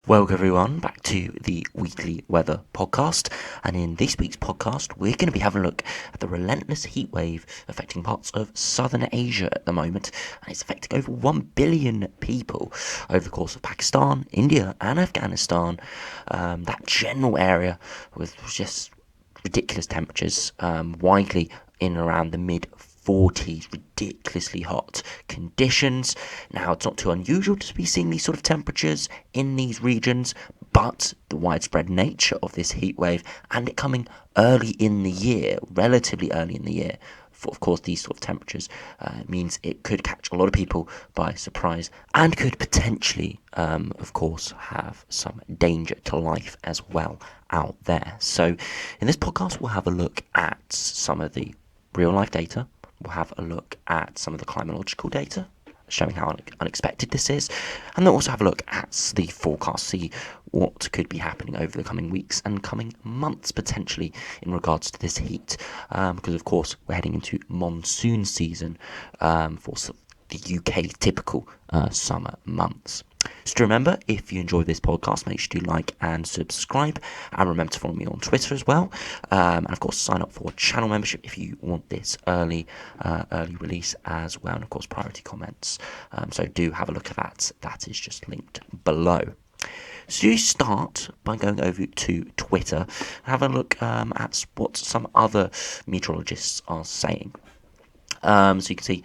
Welcome everyone back to the weekly weather podcast, and in this week's podcast we're going to be having a look at the relentless heatwave affecting parts of southern Asia at the moment, and it's affecting over 1 billion people over the course of Pakistan, India and Afghanistan. That general area with just ridiculous temperatures, widely in and around the mid 40s, ridiculously hot conditions. Now, it's not too unusual to be seeing these sort of temperatures in these regions, but the widespread nature of this heat wave and it coming early in the year, relatively early in the year, for, of course, these sort of temperatures means it could catch a lot of people by surprise and could potentially, of course, have some danger to life as well out there. So in this podcast, we'll have a look at some of the real life data. We'll have a look at some of the climatological data, showing how unexpected this is, and then also have a look at the forecast, see what could be happening over the coming weeks and coming months potentially in regards to this heat, because of course we're heading into monsoon season for the UK typical summer months. So to remember, if you enjoy this podcast, make sure to like and subscribe, and remember to follow me on Twitter as well, and of course sign up for channel membership if you want this early release as well, and of course priority comments, so do have a look at that is just linked below. So you start by going over to Twitter and have a look at what some other meteorologists are saying. So you can see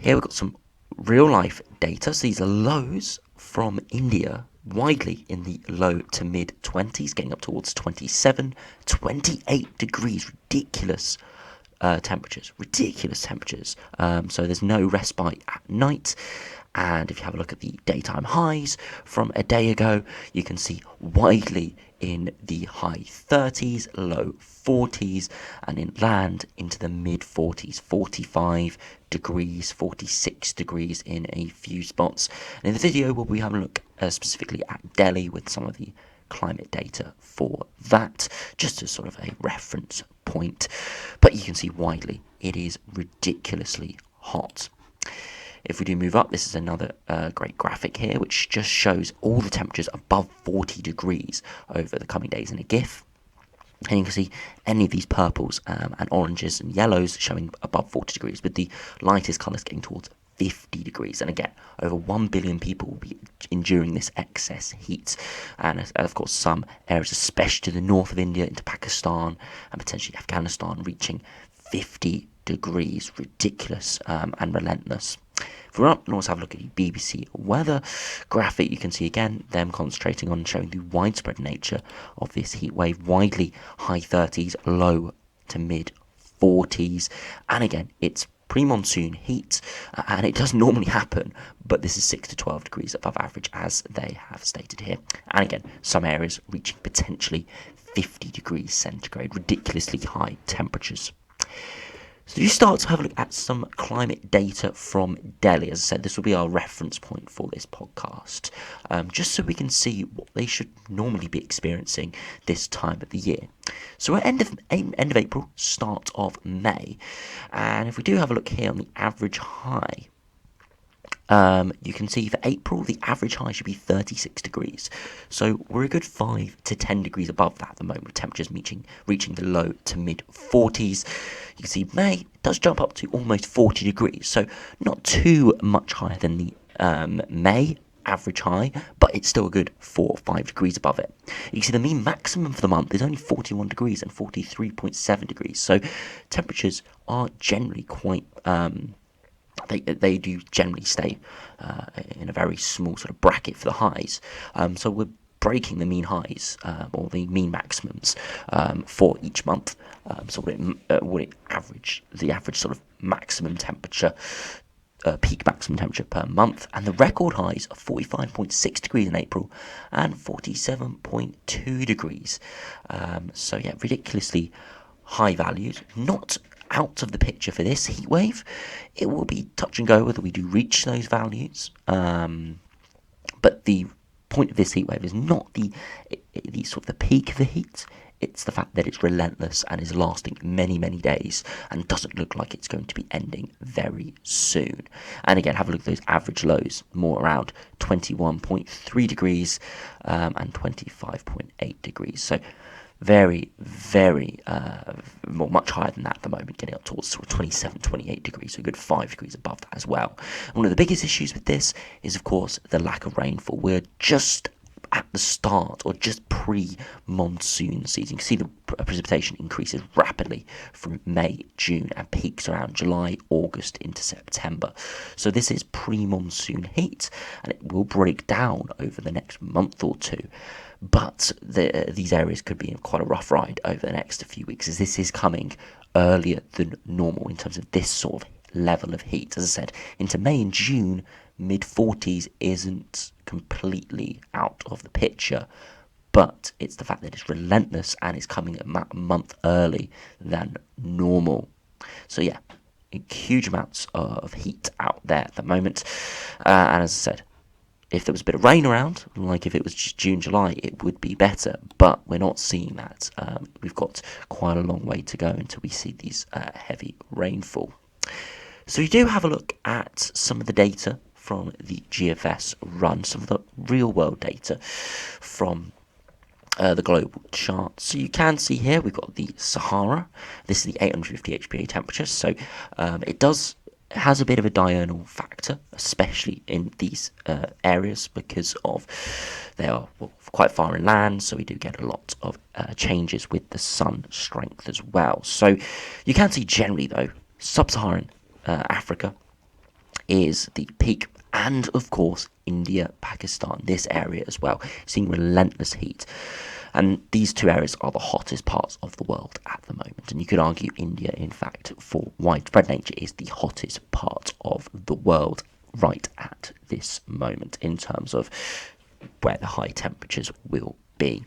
here we've got some real life data. So these are lows from India, widely in the low to mid 20s, getting up towards 27, 28 degrees, ridiculous temperatures. So there's no respite at night. And if you have a look at the daytime highs from a day ago, you can see widely in the high 30s, low 40s, and inland into the mid 40s, 45 degrees, 46 degrees in a few spots. And in the video, we'll be having a look specifically at Delhi with some of the climate data for that, just as sort of a reference point. But you can see widely, it is ridiculously hot. If we do move up, this is another great graphic here, which just shows all the temperatures above 40 degrees over the coming days in a GIF. And you can see any of these purples and oranges and yellows showing above 40 degrees, with the lightest colours getting towards 50 degrees. And again, over 1 billion people will be enduring this excess heat. And of course, some areas, especially to the north of India, into Pakistan and potentially Afghanistan, reaching 50 degrees. Ridiculous and relentless. If we're up, and also have a look at the BBC weather graphic, you can see again them concentrating on showing the widespread nature of this heat wave, widely high 30s, low to mid 40s, and again it's pre-monsoon heat, and it does normally happen, but this is 6 to 12 degrees above average, as they have stated here. And again, some areas reaching potentially 50 degrees centigrade, ridiculously high temperatures. So you start to have a look at some climate data from Delhi. As I said, this will be our reference point for this podcast, just so we can see what they should normally be experiencing this time of the year. So we're end of April, start of May, and if we do have a look here on the average high, you can see for April, the average high should be 36 degrees. So we're a good 5 to 10 degrees above that at the moment, with temperatures reaching the low to mid 40s. You can see May does jump up to almost 40 degrees. So not too much higher than the May average high, but it's still a good 4 or 5 degrees above it. You can see the mean maximum for the month is only 41 degrees and 43.7 degrees. So temperatures are generally quite... They do generally stay in a very small sort of bracket for the highs. So we're breaking the mean highs or the mean maximums for each month. So what it average, the average sort of maximum temperature, peak maximum temperature per month, and the record highs are 45.6 degrees in April and 47.2 degrees. So yeah, ridiculously high values. Not out of the picture for this heat wave. It will be touch and go whether we do reach those values, but the point of this heat wave is not the sort of the peak of the heat. It's the fact that it's relentless and is lasting many, many days and doesn't look like it's going to be ending very soon. And again, have a look at those average lows, more around 21.3 degrees and 25.8 degrees. So very, very, much higher than that at the moment, getting up towards sort of 27, 28 degrees, so a good 5 degrees above that as well. And one of the biggest issues with this is, of course, the lack of rainfall. We're just at the start or just pre-monsoon season. You can see the precipitation increases rapidly from May, June, and peaks around July, August into September. So this is pre-monsoon heat, and it will break down over the next month or two. But these areas could be in quite a rough ride over the next few weeks, as this is coming earlier than normal in terms of this sort of level of heat. As I said, into May and June, mid-40s isn't completely out of the picture, but it's the fact that it's relentless and it's coming a month early than normal. So yeah, huge amounts of heat out there at the moment. And as I said, if there was a bit of rain around, like if it was June, July, it would be better. But we're not seeing that. We've got quite a long way to go until we see these heavy rainfall. So we do have a look at some of the data from the GFS run, some of the real-world data from the global chart. So you can see here we've got the Sahara. This is the 850 HPA temperature. So it has a bit of a diurnal factor, especially in these areas, because of they are quite far inland, so we do get a lot of changes with the sun strength as well. So you can see generally, though, sub-Saharan Africa is the peak, and of course India, Pakistan, this area as well, seeing relentless heat. And these two areas are the hottest parts of the world at the moment. And you could argue India, in fact, for widespread nature, is the hottest part of the world right at this moment in terms of where the high temperatures will be.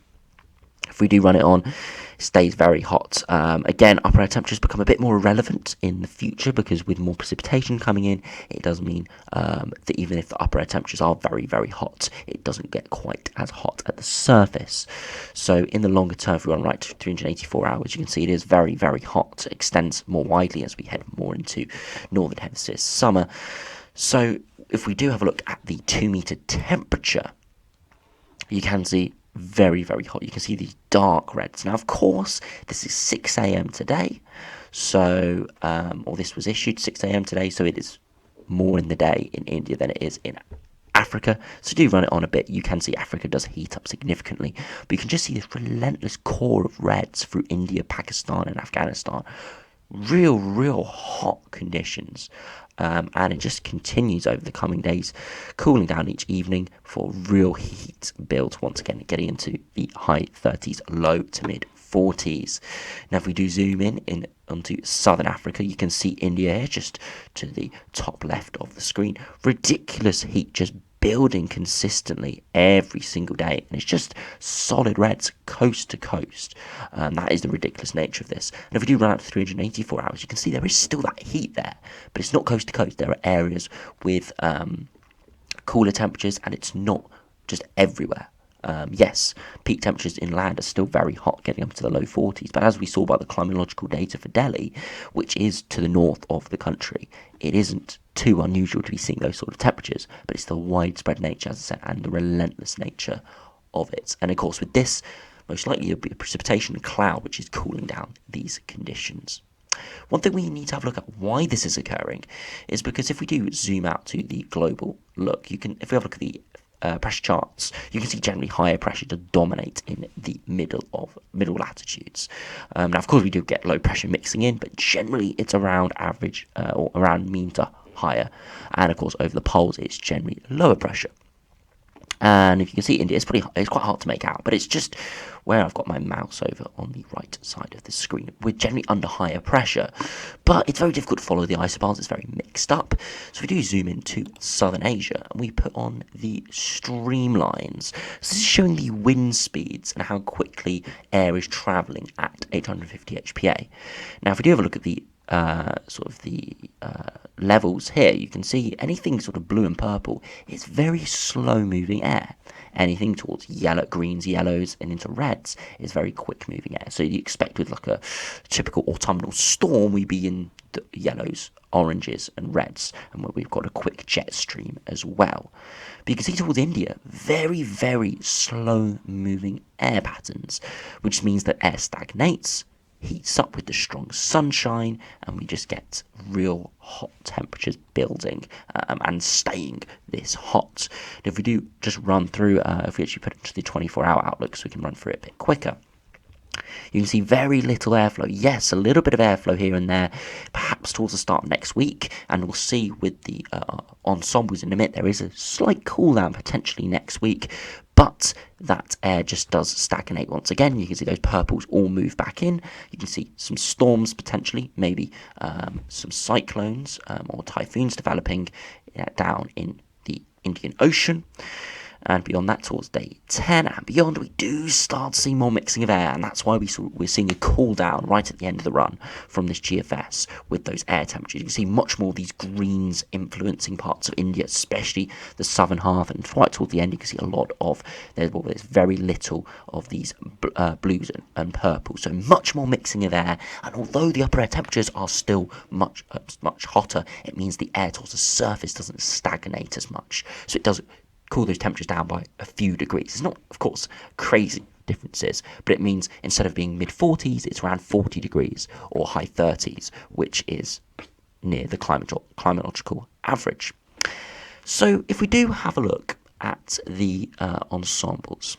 If we do run it on, it stays very hot. Again, upper air temperatures become a bit more irrelevant in the future, because with more precipitation coming in, it does mean that even if the upper air temperatures are very, very hot, it doesn't get quite as hot at the surface. So in the longer term, if we run right to 384 hours, you can see it is very, very hot. It extends more widely as we head more into northern hemisphere summer. So if we do have a look at the 2 meter temperature, you can see very, very hot. You can see these dark reds. Now, of course, this is 6 a.m. today, so or this was issued 6 a.m. today, so it is more in the day in India than it is in Africa. So do run it on a bit. You can see Africa does heat up significantly, but you can just see this relentless core of reds through India, Pakistan, and Afghanistan. Real hot conditions, and it just continues over the coming days, cooling down each evening for real heat builds once again, getting into the high 30s, low to mid 40s. Now, if we do zoom in onto southern Africa, you can see India here just to the top left of the screen. Ridiculous heat just building consistently every single day, and it's just solid reds coast to coast. That is the ridiculous nature of this. And if we do run out to 384 hours, you can see there is still that heat there, but it's not coast to coast. There are areas with cooler temperatures, and it's not just everywhere. Yes, peak temperatures inland are still very hot, getting up to the low 40s, but as we saw by the climatological data for Delhi, which is to the north of the country, it isn't too unusual to be seeing those sort of temperatures, but it's the widespread nature, as I said, and the relentless nature of it. And of course, with this, most likely there'll be a precipitation cloud which is cooling down these conditions. One thing we need to have a look at why this is occurring is because if we do zoom out to the global look, if we have a look at the pressure charts, you can see generally higher pressure to dominate in the middle latitudes. Now, of course, we do get low pressure mixing in, but generally it's around average or around mean to higher. And of course, over the poles, it's generally lower pressure. And if you can see India, it's quite hard to make out, but it's just where I've got my mouse over on the right side of the screen. We're generally under higher pressure, but it's very difficult to follow the isobars. It's very mixed up. So we do zoom into southern Asia, and we put on the streamlines. So this is showing the wind speeds and how quickly air is travelling at 850 HPA. Now, if we do have a look at the levels here, you can see anything sort of blue and purple is very slow moving air. anything towards greens, yellows, and into reds is very quick moving air. So you expect with like a typical autumnal storm, we'd be in the yellows, oranges, and reds, and where we've got a quick jet stream as well. But you can see towards India, very, very slow moving air patterns, which means that air stagnates, heats up with the strong sunshine, and we just get real hot temperatures building and staying this hot. And if we do just run through, if we actually put it into the 24-hour outlook so we can run through it a bit quicker, you can see very little airflow. Yes, a little bit of airflow here and there, perhaps towards the start of next week, and we'll see with the ensembles in a minute, there is a slight cool down potentially next week, but that air just does stagnate once again. You can see those purples all move back in. You can see some storms potentially, maybe some cyclones or typhoons developing down in the Indian Ocean. And beyond that, towards day 10 and beyond, we do start to see more mixing of air, and that's why we're seeing a cool down right at the end of the run from this GFS with those air temperatures. You can see much more of these greens influencing parts of India, especially the southern half, and right towards the end, you can see a lot of, there's very little of these blues and purples, so much more mixing of air. And although the upper air temperatures are still much hotter, it means the air towards the surface doesn't stagnate as much, so it does cool those temperatures down by a few degrees. It's not, of course, crazy differences, but it means instead of being mid-40s, it's around 40 degrees or high 30s, which is near the climatological average. So if we do have a look at the ensembles,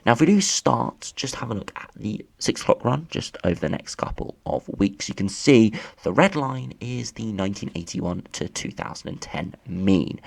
now if we do start, just have a look at the 6 o'clock run just over the next couple of weeks, you can see the red line is the 1981 to 2010 mean,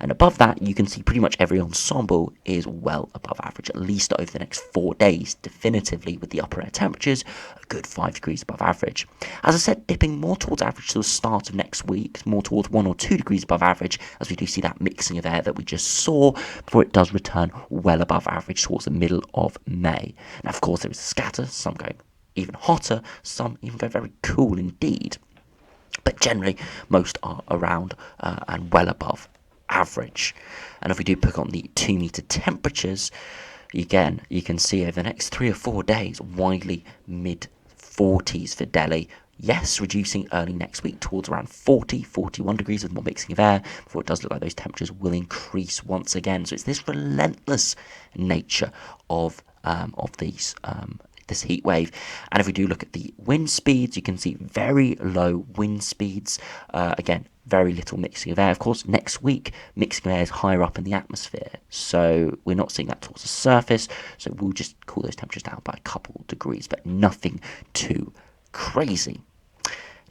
and above that you can see pretty much every ensemble is well above average, at least over the next 4 days, definitively with the upper air temperatures a good 5 degrees above average. As I said, dipping more towards average to the start of next week, more towards 1 or 2 degrees above average, as we do see that mixing of air that we just saw before it does return well above average towards the middle of May. Now of course there is a scatter, some going even hotter, some even go very cool indeed, but generally most are around and well above average. And if we do pick on the 2 meter temperatures, again you can see over the next 3 or 4 days widely mid 40s for Delhi. Yes, reducing early next week towards around 40, 41 degrees with more mixing of air, before it does look like those temperatures will increase once again. So it's this relentless nature of this heat wave. And if we do look at the wind speeds, you can see very low wind speeds. Again, very little mixing of air. Of course, next week, mixing of air is higher up in the atmosphere, so we're not seeing that towards the surface. So we'll just cool those temperatures down by a couple degrees, but nothing too crazy.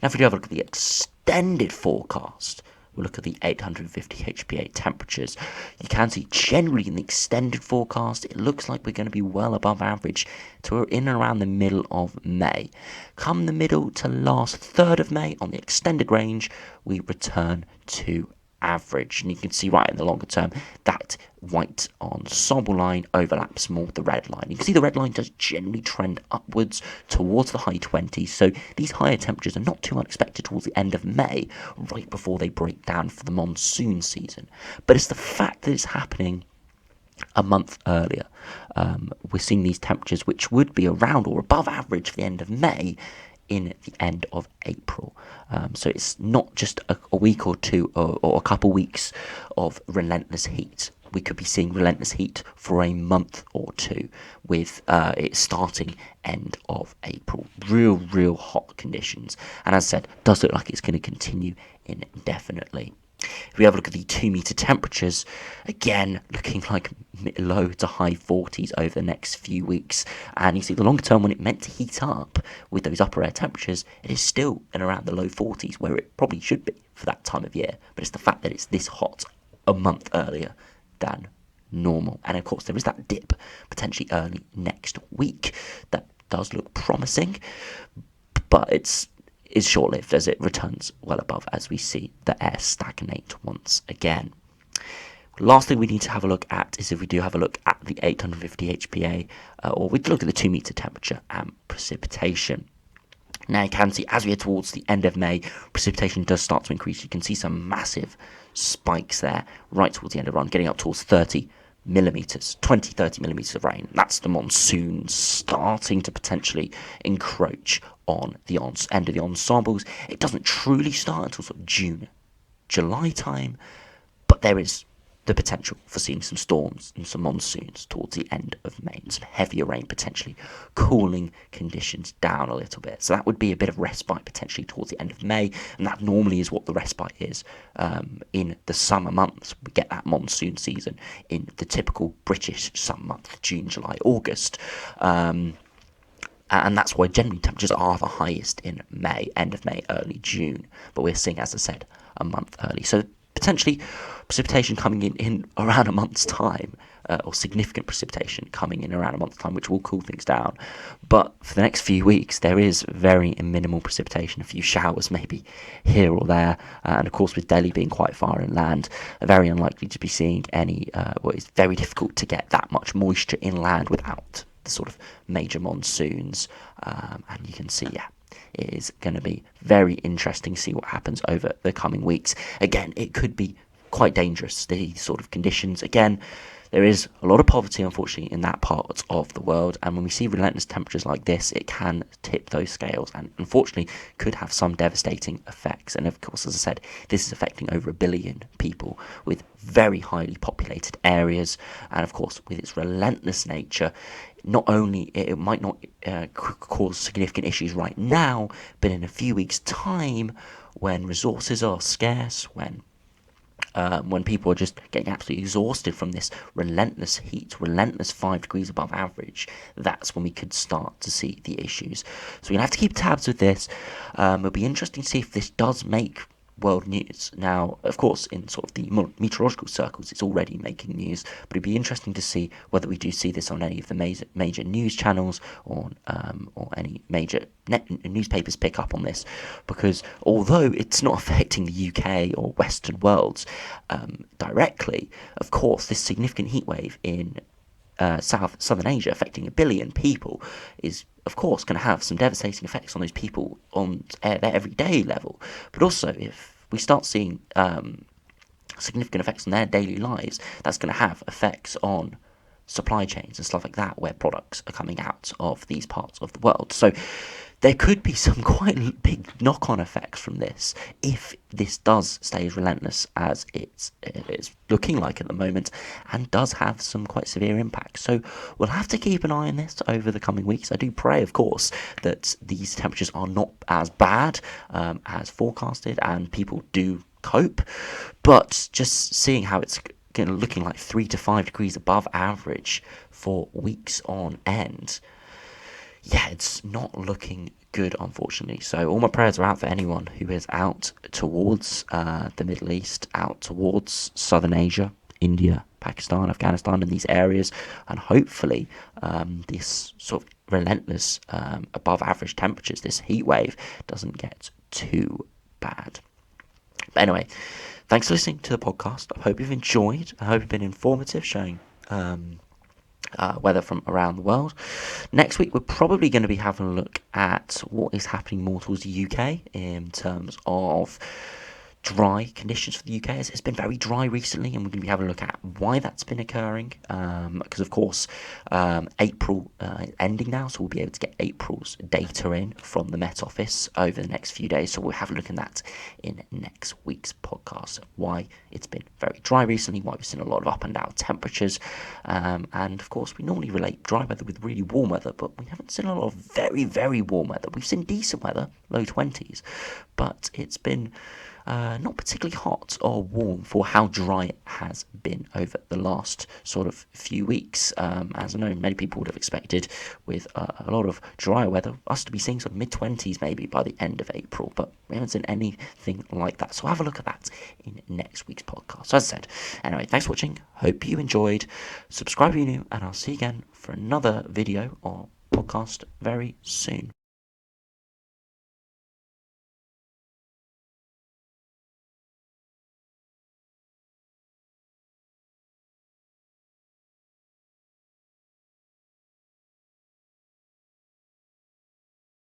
Now if we do have a look at the extended forecast, we'll look at the 850 HPA temperatures. You can see generally in the extended forecast, it looks like we're going to be well above average to in and around the middle of May. Come the middle to last third of May on the extended range, we return to average. And you can see right in the longer term, that white ensemble line overlaps more with the red line. You can see the red line does generally trend upwards towards the high 20s, so these higher temperatures are not too unexpected towards the end of May, right before they break down for the monsoon season. But it's the fact that it's happening a month earlier. We're seeing these temperatures which would be around or above average for the end of May in the end of April. So it's not just a week or two or a couple weeks of relentless heat. We could be seeing relentless heat for a month or two, with it starting end of April. Real hot conditions. And as I said, does look like it's going to continue indefinitely. If we have a look at the 2 meter temperatures, again looking like low to high 40s over the next few weeks. And you see the longer term, when it meant to heat up with those upper air temperatures, it is still in around the low 40s, where it probably should be for that time of year. But it's the fact that it's this hot a month earlier than normal. And of course there is that dip potentially early next week that does look promising, but it's short-lived as it returns well above as we see the air stagnate once again. Last thing we need to have a look at is if we do have a look at the 850 HPA, or we look at the 2 meter temperature and precipitation. Now you can see as we head towards the end of May, precipitation does start to increase. You can see some massive spikes there right towards the end of the run, getting up towards 30 millimetres, 20, 30 millimetres of rain. That's the monsoon starting to potentially encroach on the end of the ensembles. It doesn't truly start until sort of June, July time, but there is the potential for seeing some storms and some monsoons towards the end of May, and some heavier rain potentially cooling conditions down a little bit. So that would be a bit of respite potentially towards the end of May, and that normally is what the respite is in the summer months. We get that monsoon season in the typical British summer month, June, July, August. And that's why generally temperatures are the highest in May, end of May, early June. But we're seeing, as I said, a month early. So potentially precipitation coming in around a month's time, or significant precipitation coming in around a month's time, which will cool things down. But for the next few weeks, there is very minimal precipitation, a few showers maybe here or there. And of course, with Delhi being quite far inland, very unlikely to be seeing any, it's very difficult to get that much moisture inland without the sort of major monsoons. And you can see, it is going to be very interesting to see what happens over the coming weeks. Again, it could be quite dangerous, these sort of conditions. Again, there is a lot of poverty, unfortunately, in that part of the world, and when we see relentless temperatures like this, it can tip those scales and, unfortunately, could have some devastating effects. And, of course, as I said, this is affecting over 1 billion people with very highly populated areas, and, of course, with its relentless nature, not only it might not cause significant issues right now, but in a few weeks' time, when resources are scarce, when people are just getting absolutely exhausted from this relentless heat, relentless 5 degrees above average, that's when we could start to see the issues. So we're going to have to keep tabs with this. It'll be interesting to see if this does make world news. Now, of course, in sort of the meteorological circles, it's already making news, but it'd be interesting to see whether we do see this on any of the major news channels, or any major newspapers pick up on this, because although it's not affecting the UK or Western worlds directly, of course, this significant heat wave in Southern Asia affecting 1 billion people is, of course, going to have some devastating effects on those people on their everyday level. But also, if we start seeing significant effects on their daily lives, that's going to have effects on supply chains and stuff like that, where products are coming out of these parts of the world. So there could be some quite big knock-on effects from this if this does stay as relentless as it's looking like at the moment, and does have some quite severe impacts. So we'll have to keep an eye on this over the coming weeks. I do pray, of course, that these temperatures are not as bad as forecasted and people do cope, but just seeing how it's looking like 3 to 5 degrees above average for weeks on end, it's not looking good, unfortunately. So all my prayers are out for anyone who is out towards the Middle East, out towards Southern Asia, India, Pakistan, Afghanistan, and these areas, and hopefully this sort of relentless above average temperatures, this heat wave, doesn't get too bad. But anyway, thanks for listening to the podcast. I hope you've enjoyed. I hope it's been informative, showing weather from around the world. Next week, we're probably going to be having a look at what is happening more towards the UK in terms of dry conditions for the UK. It's been very dry recently, and we're going to be having a look at why that's been occurring, because of course April ending now, so we'll be able to get April's data in from the Met Office over the next few days. So we'll have a look at that in next week's podcast, why it's been very dry recently, why we've seen a lot of up and down temperatures, and of course we normally relate dry weather with really warm weather, but we haven't seen a lot of very, very warm weather. We've seen decent weather, low 20s, but it's been not particularly hot or warm for how dry it has been over the last sort of few weeks. As I know many people would have expected, with a lot of drier weather, us to be seeing sort of mid-20s maybe by the end of April, but we haven't seen anything like that. So have a look at that in next week's podcast. So as I said, anyway, thanks for watching. Hope you enjoyed. Subscribe if you're new, and I'll see you again for another video or podcast very soon.